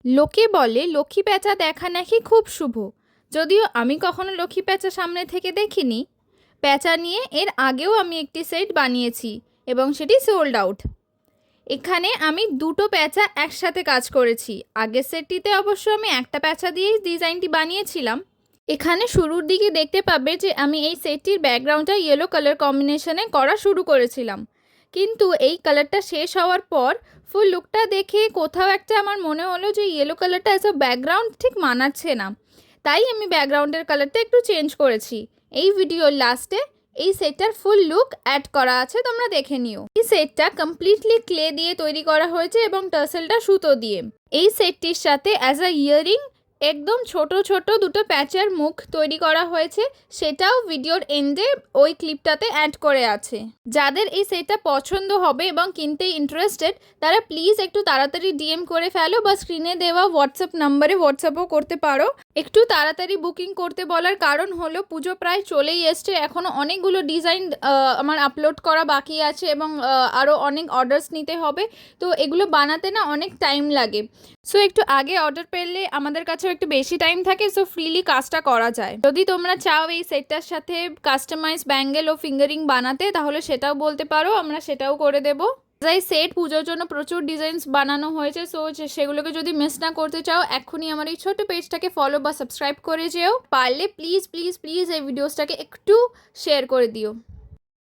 লোকে বলে লক্ষ্মী প্যাঁচা দেখা নাকি খুব শুভ। যদিও আমি কখনো লক্ষ্মী প্যাঁচা সামনে থেকে দেখিনি। প্যাঁচা নিয়ে এর আগেও আমি একটি সেট বানিয়েছি এবং সেটি সোল্ড আউট। এখানে আমি দুটো প্যাঁচা একসাথে কাজ করেছি। আগের সেটটিতে অবশ্য আমি একটা প্যাঁচা দিয়েই ডিজাইনটি বানিয়েছিলাম। এখানে শুরুর দিকে দেখতে পাবে যে আমি এই সেটটির ব্যাকগ্রাউন্ডটা ইয়েলো কালার কম্বিনেশনে করা শুরু করেছিলাম, কিন্তু এই কালারটা শেষ হওয়ার পর ফুল লুকটা দেখে কোথাও একটা আমার মনে হলো যে ইয়েলো কালারটা অ্যাজ আ ব্যাকগ্রাউন্ড ঠিক মানাচ্ছে না, তাই আমি ব্যাকগ্রাউন্ডের কালারটা একটু চেঞ্জ করেছি। এই ভিডিওর লাস্টে এই সেটটার ফুল লুক অ্যাড করা আছে, তোমরা দেখে নিও। এই সেটটা কমপ্লিটলি ক্লে দিয়ে তৈরি করা হয়েছে এবং টার্সেলটা সুতো দিয়ে। এই সেটটির সাথে অ্যাজ আ ইয়াররিং একদম ছোট ছোট দুটো প্যাচের মুখ তৈরি করা হয়েছে, সেটাও ভিডিওর এন্ডে ওই ক্লিপটাতে অ্যাড করে আছে। যাদের এই সেটটা পছন্দ হবে এবং কিনতে ইন্টারেস্টেড তারা প্লিজ একটু তাড়াতাড়ি ডিএম করে ফেলো বা স্ক্রিনে দেওয়া হোয়াটসঅ্যাপ নাম্বারে হোয়াটসঅ্যাপও করতে পারো। একটু তাড়াতাড়ি বুকিং করতে বলার কারণ হলো পুজো প্রায় চলেই এসছে, এখনও অনেকগুলো ডিজাইন আমার আপলোড করা বাকি আছে এবং আরও অনেক অর্ডারস নিতে হবে, তো এগুলো বানাতে না অনেক টাইম লাগে। সো একটু আগে অর্ডার পেলে আমাদের কাছেও একটু বেশি টাইম থাকে, সো ফ্রিলি কাজটা করা যায়। যদি তোমরা চাও এই সেটটার সাথে কাস্টমাইজ ব্যাঙ্গেল ও ফিঙ্গারিং বানাতে তাহলে সেটাও বলতে পারো, আমরা সেটাও করে দেবো। এই সেট পুজোর জন্য প্রচুর ডিজাইনস বানানো হয়েছে, সো সেগুলোকে যদি মিস না করতে চাও এক্ষুনি আমার এই ছোট পেজটাকে ফলো বা সাবস্ক্রাইব করে যেও। পারলে প্লিজ প্লিজ প্লিজ এই ভিডিওসটাকে একটু শেয়ার করে দিও।